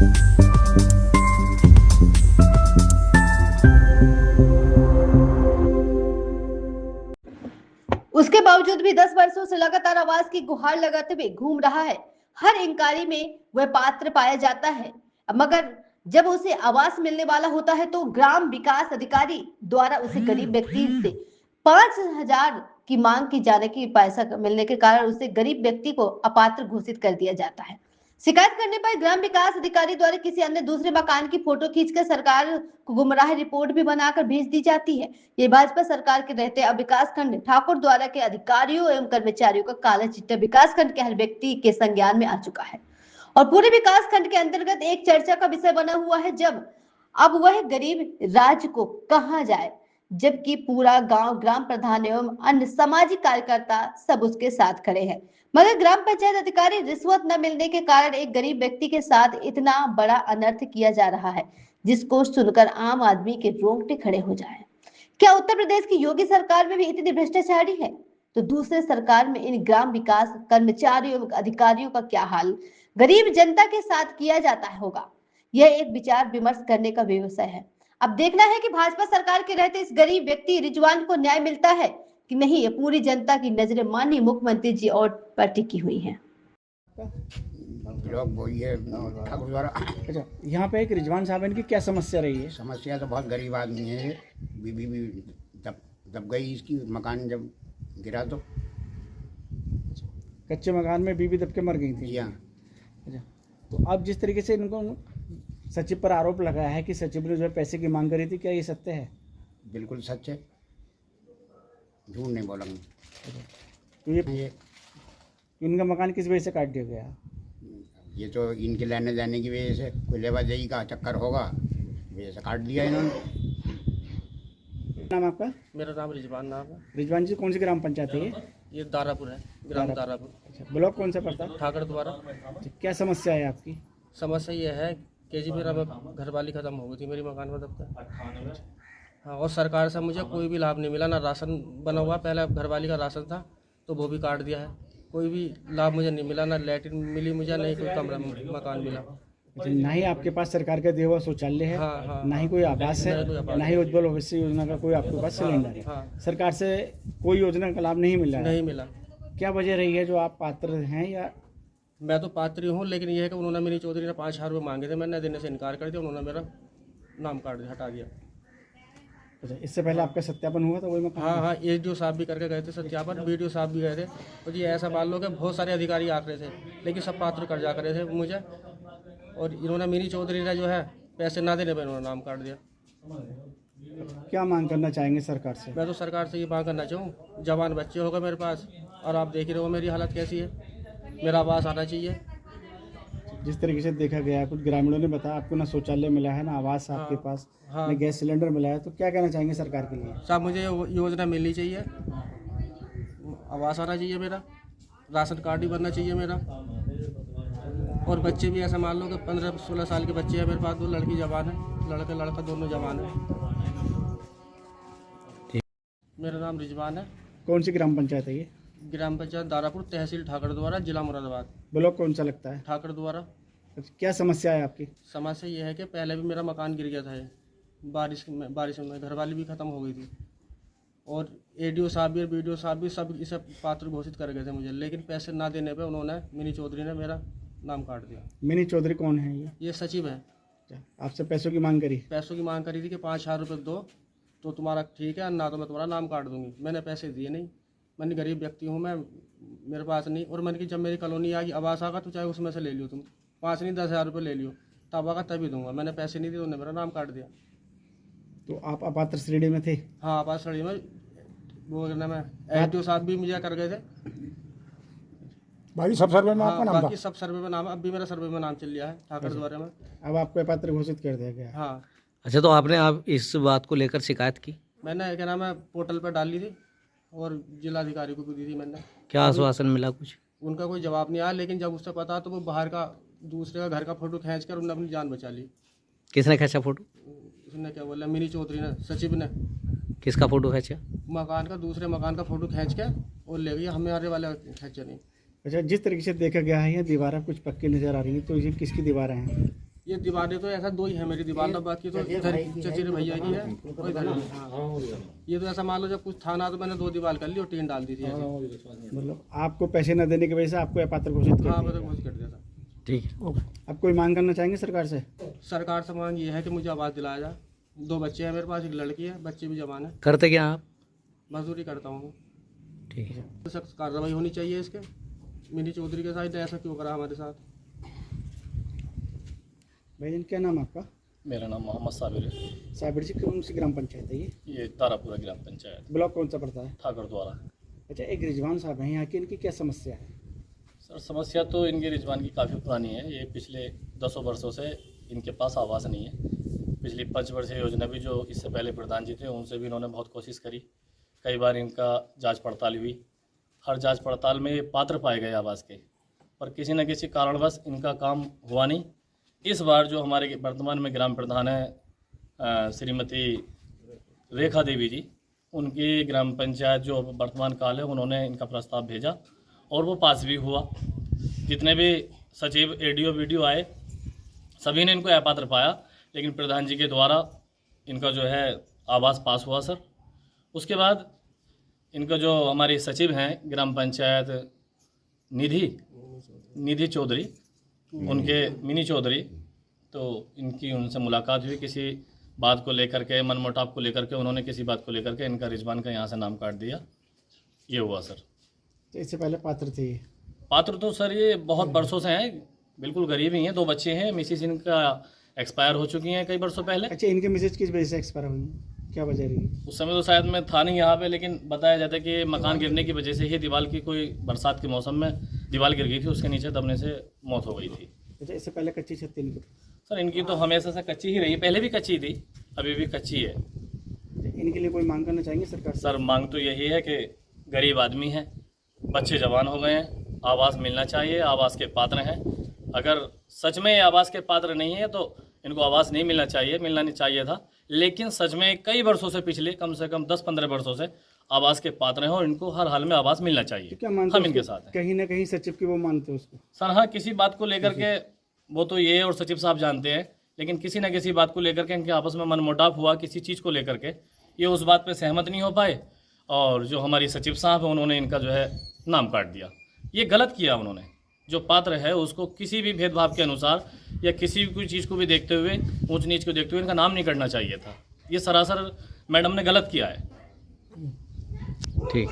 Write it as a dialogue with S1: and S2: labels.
S1: उसके बावजूद भी 10 वर्षों से लगातार आवास की गुहार लगाते हुए घूम रहा है। हर इंक्वायरी में वह पात्र पाया जाता है, मगर जब उसे आवास मिलने वाला होता है तो ग्राम विकास अधिकारी द्वारा उसे गरीब व्यक्ति से 5,000 की मांग की जाने की पैसा मिलने के कारण उसे गरीब व्यक्ति को अपात्र घोषित कर दिया जाता है। शिकायत करने पर ग्राम विकास अधिकारी द्वारा किसी अन्य दूसरे मकान की फोटो खींचकर सरकार को गुमराह रिपोर्ट भी बनाकर भेज दी जाती है। ये भाजपा सरकार के रहते अब विकास खंड ठाकुर द्वारा के अधिकारियों एवं कर्मचारियों का काला चिट्ठा विकास खंड के हर व्यक्ति के संज्ञान में आ चुका है और पूरे विकास खंड के अंतर्गत एक चर्चा का विषय बना हुआ है। जब अब वह गरीब राज्य को कहां जाए, जबकि पूरा गांव, ग्राम प्रधान एवं अन्य सामाजिक कार्यकर्ता सब उसके साथ खड़े हैं, मगर ग्राम पंचायत अधिकारी रिश्वत न मिलने के कारण एक गरीब व्यक्ति के साथ इतना बड़ा अनर्थ किया जा रहा है, जिसको सुनकर आम आदमी के रोंगटे खड़े हो जाए। क्या उत्तर प्रदेश की योगी सरकार में भी इतनी भ्रष्टाचारी है, तो दूसरे सरकार में इन ग्राम विकास कर्मचारियों एवं अधिकारियों का क्या हाल गरीब जनता के साथ किया जाता होगा? यह एक विचार विमर्श करने का विषय है। अब देखना है कि भाजपा सरकार के रहते इस गरीब व्यक्ति रिजवान को न्याय मिलता है कि नहीं। ये पूरी जनता की नजरें माननीय मुख्यमंत्री जी और पर टिकी हुई हैं।
S2: ब्लॉक वही है ठाकुर द्वारा।
S3: अच्छा, यहाँ पे एक रिजवान साहब, इनकी क्या समस्या रही है?
S2: समस्या तो बहुत गरीब आदमी है। बीबी भी दब गई इसकी, मकान जब गिरा तो।
S3: कच्चे मकान में बीबी दब के मर गई थी। अच्छा, तो अब जिस तरीके से इनको सचिव पर आरोप लगाया है कि सचिव ने जो है पैसे की मांग करी थी, क्या ये सत्य है?
S2: बिल्कुल सच है, झूठ नहीं बोलेंगे।
S3: तो ये इनका मकान किस वजह से काट दिया गया?
S2: ये तो इनके लेने देने की वजह से, कोई लेवादेही का चक्कर होगा, वजह से काट दिया इन्होंने।
S3: नाम आपका?
S4: मेरा नाम रिजवान नाम है।
S3: रिजवान जी, कौन सी ग्राम पंचायत है
S4: ये दारापुर है, ग्राम दारापुर।
S3: अच्छा, ब्लॉक कौन सा पड़ता है?
S4: ठाकर द्वारा।
S3: क्या समस्या है आपकी?
S4: समस्या ये है कि जी मेरा घरवाली ख़त्म हो गई थी, मेरी मकान में दबता। हाँ, और सरकार से मुझे कोई भी लाभ नहीं मिला, ना राशन बना हुआ। पहले घरवाली का राशन था तो वो भी काट दिया है। कोई भी लाभ मुझे नहीं मिला, ना लैट्रिन मिली मुझे, नहीं कोई कमरा मकान मिला।
S3: ना ही आपके पास सरकार का दिया हुआ शौचालय है,
S4: हाँ,
S3: ना ही कोई आवास है, ना ही उज्ज्वल भविष्य योजना का कोई आपके पास सिलेंडर है।
S4: हाँ,
S3: सरकार से कोई योजना का लाभ नहीं मिला?
S4: नहीं मिला।
S3: क्या वजह रही है जो आप पात्र हैं? या
S4: मैं तो पात्र हूँ, लेकिन यह है कि उन्होंने मेरी चौधरी ने 5,000 रुपये मांगे थे, मैंने देने से इनकार कर दिया। उन्होंने मेरा नाम काट दिया, हटा दिया।
S3: अच्छा, इससे पहले आपका सत्यापन हुआ था वही मकान?
S4: हाँ, एसडीओ साहब भी करके गए थे सत्यापन, बीडीओ साहब भी गए थे। तो जी ऐसा मान लो कि बहुत सारे अधिकारी आ रहे थे, लेकिन सब पात्र कर जा करे थे मुझे। और इन्होंने मेरी चौधरी ने जो है पैसे ना देने पर इन्होंने नाम काट दिया।
S3: क्या मांग करना चाहेंगे सरकार से?
S4: मैं तो सरकार से ये मांग करना चाहूँ, जवान बच्चे होगा मेरे पास, और आप देख ही रहे हो मेरी हालत कैसी है। मेरा आवास आना चाहिए।
S3: जिस तरीके से देखा गया, कुछ ग्रामीणों ने बताया आपको ना शौचालय मिला है, ना आवास आपके पास,
S4: हाँ,
S3: ना गैस सिलेंडर मिला है, तो क्या कहना चाहेंगे सरकार के लिए?
S4: साहब मुझे योजना मिलनी चाहिए, आवास आना चाहिए मेरा, राशन कार्ड भी बनना चाहिए मेरा। और बच्चे भी ऐसा मान लो कि 15-16 साल के बच्चे हैं मेरे पास, 2 लड़की जवान है, लड़का दोनों जवान है। मेरा नाम रिजवान है।
S3: कौन सी ग्राम पंचायत है ये?
S4: ग्राम पंचायत दारापुर, तहसील ठाकर द्वारा, जिला मुरादाबाद।
S3: ब्लॉक कौन सा लगता है?
S4: ठाकर द्वारा।
S3: क्या समस्या है आपकी?
S4: समस्या ये है कि पहले भी मेरा मकान गिर गया था, बारिश में घरवाली भी ख़त्म हो गई थी। और एडीओ साहब भी और बीडीओ साहब भी सब इसे पात्र घोषित कर गए थे मुझे, लेकिन पैसे ना देने पे उन्होंने, मिनी चौधरी ने मेरा नाम काट दिया।
S3: मिनी चौधरी कौन है
S4: ये सचिव है।
S3: आपसे पैसों की मांग करी?
S4: पैसों की मांग करी थी कि 5,000 रुपये दो तो तुम्हारा ठीक है, ना तो मैं तुम्हारा नाम काट दूंगी। मैंने पैसे दिए नहीं, मैंने गरीब व्यक्ति हूँ मैं, मेरे पास नहीं। और मैंने कि जब मेरी कॉलोनी आ गई, आवास आगा, तो चाहे उसमें से ले लियो तुम, 5 नहीं 10,000 रुपये ले लियो, तब आगा तभी दूंगा। मैंने पैसे नहीं दिए, उन्होंने मेरा नाम काट दिया।
S3: तो आप अपात्र श्रेणी में थे?
S4: हाँ, आपात श्रेणी में। वो मैं एसडीओ साहब भी मुझे कर गए थे।
S2: बाकी सब सर्वे में आपका नाम था?
S4: बाकी सब सर्वे में नाम, अब भी मेरा सर्वे में नाम चल लिया है ठाकर द्वारा में।
S3: अब आपको अपात्र घोषित कर दिया गया?
S4: हाँ।
S5: अच्छा, तो आपने आप इस बात को लेकर शिकायत की?
S4: मैंने क्या नाम है पोर्टल पर डाल ली थी और जिलाधिकारी को भी दी थी मैंने।
S5: क्या आश्वासन मिला कुछ?
S4: उनका कोई जवाब नहीं आया, लेकिन जब उससे पता तो वो बाहर का दूसरे का घर का फोटो खींच कर उन्होंने अपनी जान बचा ली।
S5: किसने खींचा फोटो?
S4: उसने क्या बोला, मिनी चौधरी ने, सचिव ने।
S5: किसका फोटो खींचा?
S4: मकान का, दूसरे मकान का फोटो खींच के और ले गई, हमारे वाले खींचा नहीं।
S3: अच्छा, जिस तरीके से देखा गया है ये दीवारें कुछ पक्की नज़र आ रही हैं, तो ये किसकी दीवारें हैं?
S4: ये दीवारें तो ऐसा 2 ही है मेरी दीवार ना, बाकी तो इधर चचेरे भैया की है और इधर। ये तो ऐसा मान लो जब कुछ था ना तो मैंने 2 दीवार कर ली और 3 डाल दी थी ऐसे।
S3: मतलब आपको पैसे न देने की वजह से आपको अपात्र घोषित कर
S4: हाँ
S3: दिया
S4: मतलब घोषित कर दिया था।
S5: ठीक है।
S3: आप कोई मांग करना चाहेंगे सरकार से?
S4: सरकार से मांग ये है कि मुझे आवाज़ दिलाया जाए। 2 बच्चे हैं मेरे पास, एक लड़की है, बच्चे भी जवान है,
S5: करते क्या आप?
S4: मजदूरी करता हूँ मैं।
S5: ठीक है।
S4: तो सख्त कार्रवाई होनी चाहिए इसके। मिनी चौधरी के साथ ऐसा क्यों करा हमारे साथ?
S3: भाईजान क्या नाम आपका?
S6: मेरा नाम मोहम्मद साबिर है।
S3: साबिर जी कौन सी ग्राम पंचायत है ये?
S6: ये तारापुरा ग्राम पंचायत
S3: ब्लॉक कौन सा पड़ता है?
S6: ठाकुर द्वारा।
S3: अच्छा, एक रिजवान साहब हैं यहाँ की, इनकी क्या समस्या है?
S6: सर समस्या तो इनके रिजवान की काफ़ी पुरानी है। ये पिछले 10 वर्षों से इनके पास आवास नहीं है। पिछली 5 वर्षीय योजना भी जो इससे पहले प्रधान जी थे उनसे भी इन्होंने बहुत कोशिश करी। कई बार इनका जांच पड़ताल हुई, हर जांच पड़ताल में ये पात्र पाए गए आवास के, पर किसी न किसी कारणवश इनका काम हुआ नहीं। इस बार जो हमारे वर्तमान में ग्राम प्रधान है श्रीमती रेखा देवी जी, उनकी ग्राम पंचायत जो वर्तमान काल है उन्होंने इनका प्रस्ताव भेजा और वो पास भी हुआ। जितने भी सचिव एडीओ वीडियो आए सभी ने इनको अपात्र पाया, लेकिन प्रधान जी के द्वारा इनका जो है आवास पास हुआ सर। उसके बाद इनका जो हमारी सचिव हैं ग्राम पंचायत निधि चौधरी, उनके मिनी चौधरी, तो इनकी उनसे मुलाकात हुई किसी बात को लेकर के, मनमुटाव को लेकर के। उन्होंने किसी बात को लेकर के इनका रिजवान का यहाँ से नाम काट दिया। ये हुआ सर।
S3: तो इससे पहले पात्र थे ये?
S6: पात्र तो सर ये बहुत बरसों से हैं, बिल्कुल गरीब ही हैं। 2 बच्चे हैं, मिसिस इनका एक्सपायर हो चुकी हैं कई वर्षों पहले।
S3: अच्छा, इनके मैसेज किस वजह से एक्सपायर हुई, क्या वजह रही?
S6: उस समय तो शायद मैं था नहीं यहाँ पे, लेकिन बताया जाता है कि मकान गिरने की वजह से ही दीवार की, कोई बरसात के मौसम में दीवार गिर गई थी, उसके नीचे दबने से मौत हो गई थी।
S3: अच्छा, इससे पहले कच्ची छत थी इनकी?
S6: सर इनकी तो हमेशा से कच्ची ही रही, पहले भी कच्ची थी, अभी भी कच्ची है।
S3: इनके लिए कोई मांग करना चाहेंगे सरकार से?
S6: सर मांग तो यही है कि गरीब आदमी हैं, बच्चे जवान हो गए हैं, आवास मिलना चाहिए, आवास के पात्र हैं। अगर सच में ये आवास के पात्र नहीं है तो इनको आवास नहीं मिलना चाहिए, मिलना नहीं चाहिए था। लेकिन सच में कई वर्षों से, पिछले कम से कम 10-15 वर्षों से आवास के पात्र हैं और इनको हर हाल में आवास मिलना चाहिए।
S3: तो क्या मानते
S6: हम
S3: हो
S6: इनके
S3: उसको?
S6: साथ हैं
S3: कहीं ना कहीं सचिव की वो मानते हो उसको?
S6: सर। हाँ, किसी बात को लेकर के वो तो ये और सचिव साहब जानते हैं, लेकिन किसी न किसी बात को लेकर के इनके आपस में मनमुटाव हुआ किसी चीज़ को लेकर के। ये उस बात पे सहमत नहीं हो पाए और जो हमारी सचिव साहब हैं उन्होंने इनका जो है नाम काट दिया। ये गलत किया उन्होंने। जो पात्र है उसको किसी भी भेदभाव के अनुसार या किसी भी कोई चीज़ को भी देखते हुए, ऊंच नीच को देखते हुए इनका नाम नहीं करना चाहिए था। ये सरासर मैडम ने गलत किया है।
S5: ठीक।